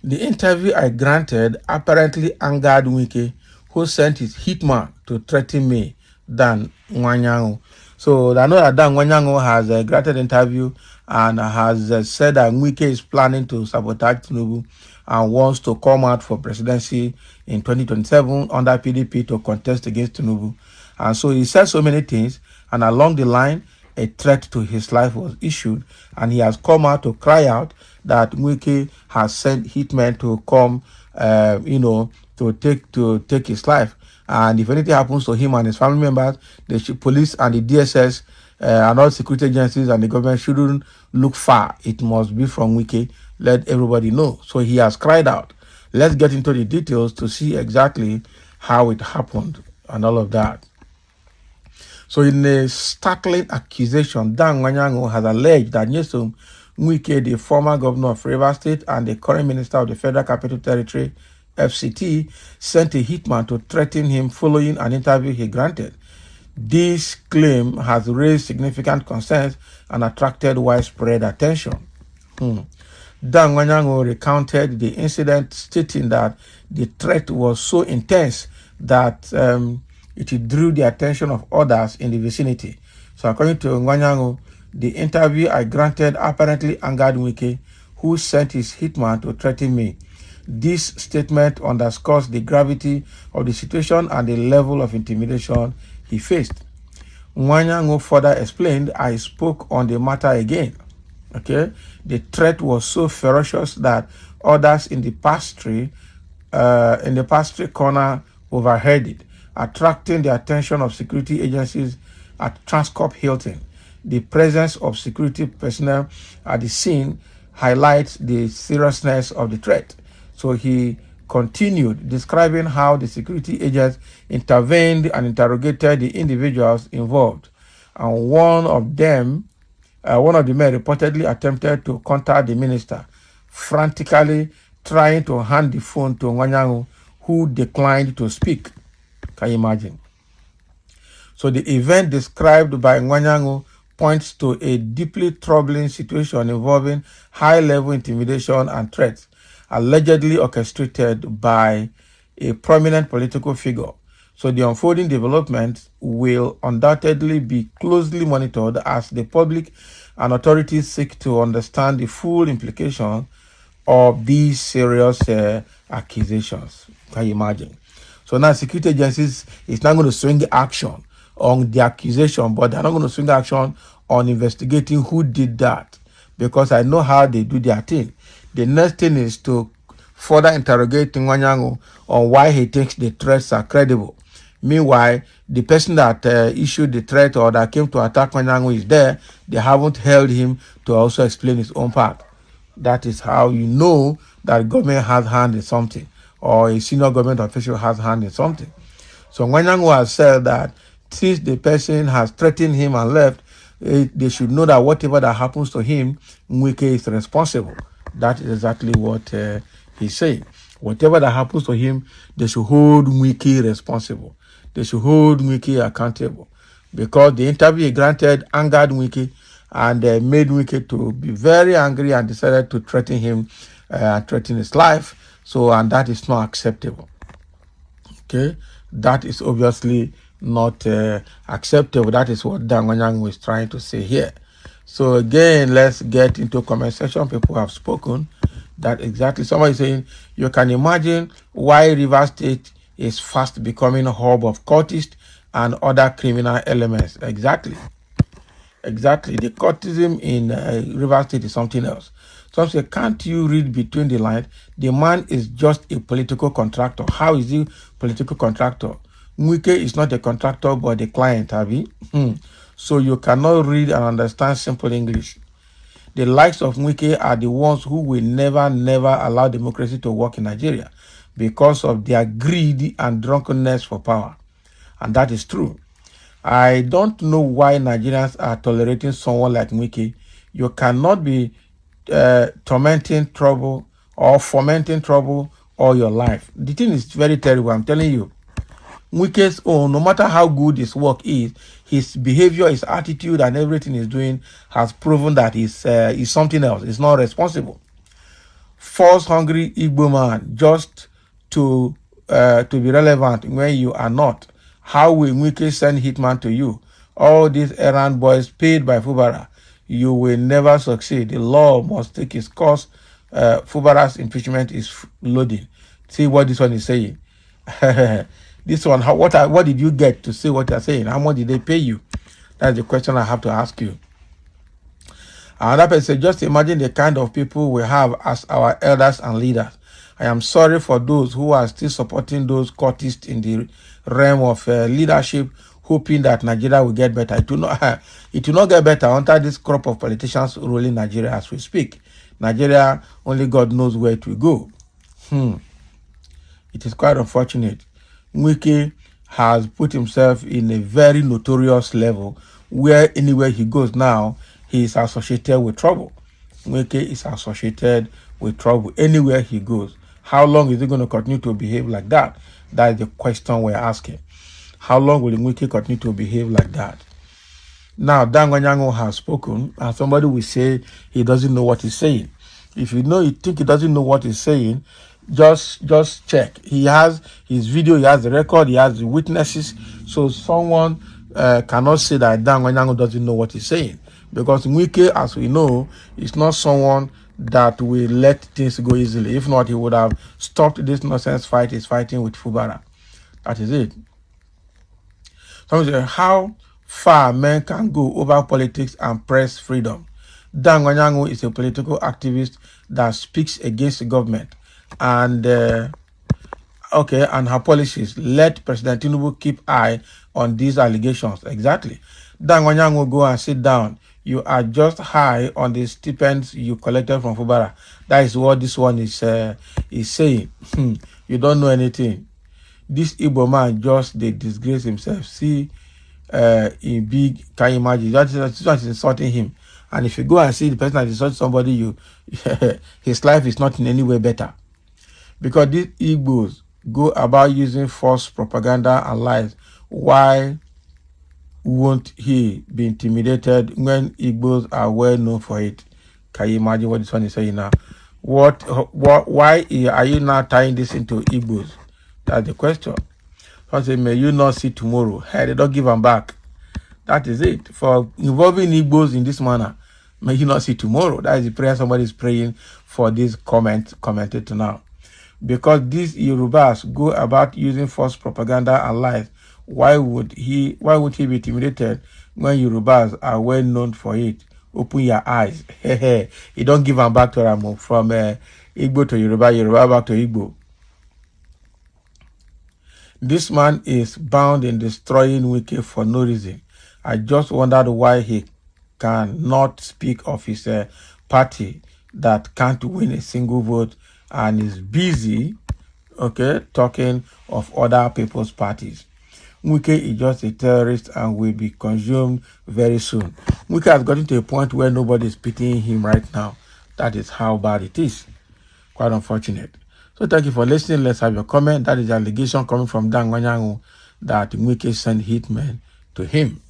The interview I granted apparently angered Wike, who sent his hitman to threaten me, Dan Nwanyanwu. So I know that Dan Nwanyanwu has granted interview and has said that Wike is planning to sabotage Tinubu and wants to come out for presidency in 2027 under PDP to contest against Tinubu. And so he said so many things, and along the line, a threat to his life was issued, and he has come out to cry out that Wike has sent hitmen to come, to take his life. And if anything happens to him and his family members, the police and the DSS and all security agencies and the government shouldn't look far. It must be from Wike. Let everybody know. So he has cried out. Let's get into the details to see exactly how it happened and all of that. So in a startling accusation, Dan Nwanyanwu has alleged that Nyesom Wike, the former governor of Rivers State and the current minister of the Federal Capital Territory, FCT, sent a hitman to threaten him following an interview he granted. This claim has raised significant concerns and attracted widespread attention. Dan Nwanyanwu recounted the incident, stating that the threat was so intense that it drew the attention of others in the vicinity. So according to Nwanyanwu, the interview I granted apparently angered Wike, who sent his hitman to threaten me. This statement underscores the gravity of the situation and the level of intimidation he faced. Nwanyanwu further explained, I spoke on the matter again. Okay, the threat was so ferocious that others in the pastry corner overheard it, attracting the attention of security agencies at Transcorp Hilton. The presence of security personnel at the scene highlights the seriousness of the threat. So he continued describing how the security agents intervened and interrogated the individuals involved. And one of the men reportedly attempted to contact the minister, frantically trying to hand the phone to Nwanyanwu, who declined to speak. Can you imagine? So the event described by Nwanyanwu points to a deeply troubling situation involving high-level intimidation and threats, allegedly orchestrated by a prominent political figure. So the unfolding developments will undoubtedly be closely monitored as the public and authorities seek to understand the full implication of these serious accusations. Can you imagine? So now security agencies is not going to swing action on the accusation, but they're not going to swing action on investigating who did that, because I know how they do their thing. The next thing is to further interrogate Nwanyanwu on why he thinks the threats are credible. Meanwhile, the person that issued the threat or that came to attack Nwanyanwu is there. They haven't held him to also explain his own part. That is how you know that government has hand in something, or a senior government official has hand in something. So Nwanyanwu has said that since the person has threatened him and left, they should know that whatever that happens to him, Wike is responsible. That is exactly what he's saying. Whatever that happens to him, they should hold Wike responsible. They should hold Wike accountable, because the interview he granted angered Wike and made Wike to be very angry and decided to threaten him and threaten his life. So, and that is not acceptable. Okay, that is obviously not acceptable. That is what Dan Nwanyanwu is trying to say here. So again, let's get into comment section. People have spoken that exactly. Somebody saying you can imagine why Rivers State is fast becoming a hub of cultists and other criminal elements. Exactly. The cultism in Rivers State is something else. Some say, can't you read between the lines? The man is just a political contractor. How is he political contractor? Wike is not a contractor but a client, Abi. So you cannot read and understand simple English. The likes of Wike are the ones who will never allow democracy to work in Nigeria because of their greed and drunkenness for power. And that is true. I don't know why Nigerians are tolerating someone like Wike. You cannot be tormenting trouble or fomenting trouble all your life. The thing is very terrible, I'm telling you. Wike's own, no matter how good his work is, his behavior, his attitude, and everything he's doing has proven that he's something else. He's not responsible. force hungry Igbo man just to be relevant when you are not. How will Wike send hitman to you? All these errand boys paid by Fubara, you will never succeed. The law must take its course. Fubara's impeachment is loading. See what this one is saying. This one, what did you get to say what you're saying? How much did they pay you? That's the question I have to ask you. Another person said, just imagine the kind of people we have as our elders and leaders. I am sorry for those who are still supporting those cultists in the realm of leadership, hoping that Nigeria will get better. It will not get better until this crop of politicians ruling Nigeria as we speak. Nigeria, only God knows where it will go. It is quite unfortunate. Wike has put himself in a very notorious level where anywhere he goes now, he is associated with trouble. Wike is associated with trouble anywhere he goes. How long is he going to continue to behave like that? That is the question we're asking. How long will Wike continue to behave like that? Now, Nwanyanwu has spoken, and somebody will say he doesn't know what he's saying. If you think he doesn't know what he's saying, just check. He has his video, he has the record, he has the witnesses. So someone cannot say that Nwanyanwu doesn't know what he's saying. Because Wike, as we know, is not someone that will let things go easily. If not, he would have stopped this nonsense fight he's fighting with Fubara. That is it. Someone say, how far men can go over politics and press freedom? Nwanyanwu is a political activist that speaks against the government and her policies. Let President Tinubu keep eye on these allegations. Exactly. Nwanyanwu, go and sit down. You are just high on the stipends you collected from Fubara. That is what this one is saying. You don't know anything. This Igbo man just disgrace himself. See, in big, can you imagine? That is insulting him. And if you go and see the person that insults somebody, his life is not in any way better. Because these Igbos go about using false propaganda and lies. Why won't he be intimidated when Igbos are well known for it? Can you imagine what this one is saying now? Why are you now tying this into Igbos? That's the question. I say, may you not see tomorrow. Hey, they don't give them back. That is it. For involving Igbos in this manner, may you not see tomorrow. That is the prayer somebody is praying for this commented now. Because these Yorubas go about using false propaganda and lies. Why would he be intimidated when Yorubas are well known for it? Open your eyes. You don't give them back to Ramo from Igbo to Yoruba, Yoruba back to Igbo. This man is bound in destroying Wike for no reason. I just wondered why he cannot speak of his party that can't win a single vote and is busy, talking of other people's parties. Wike is just a terrorist and will be consumed very soon. Wike has gotten to a point where nobody is pitying him right now. That is how bad it is. Quite unfortunate. So thank you for listening. Let's have your comment. That is the allegation coming from Nwanyanwu that Wike sent hitmen to him.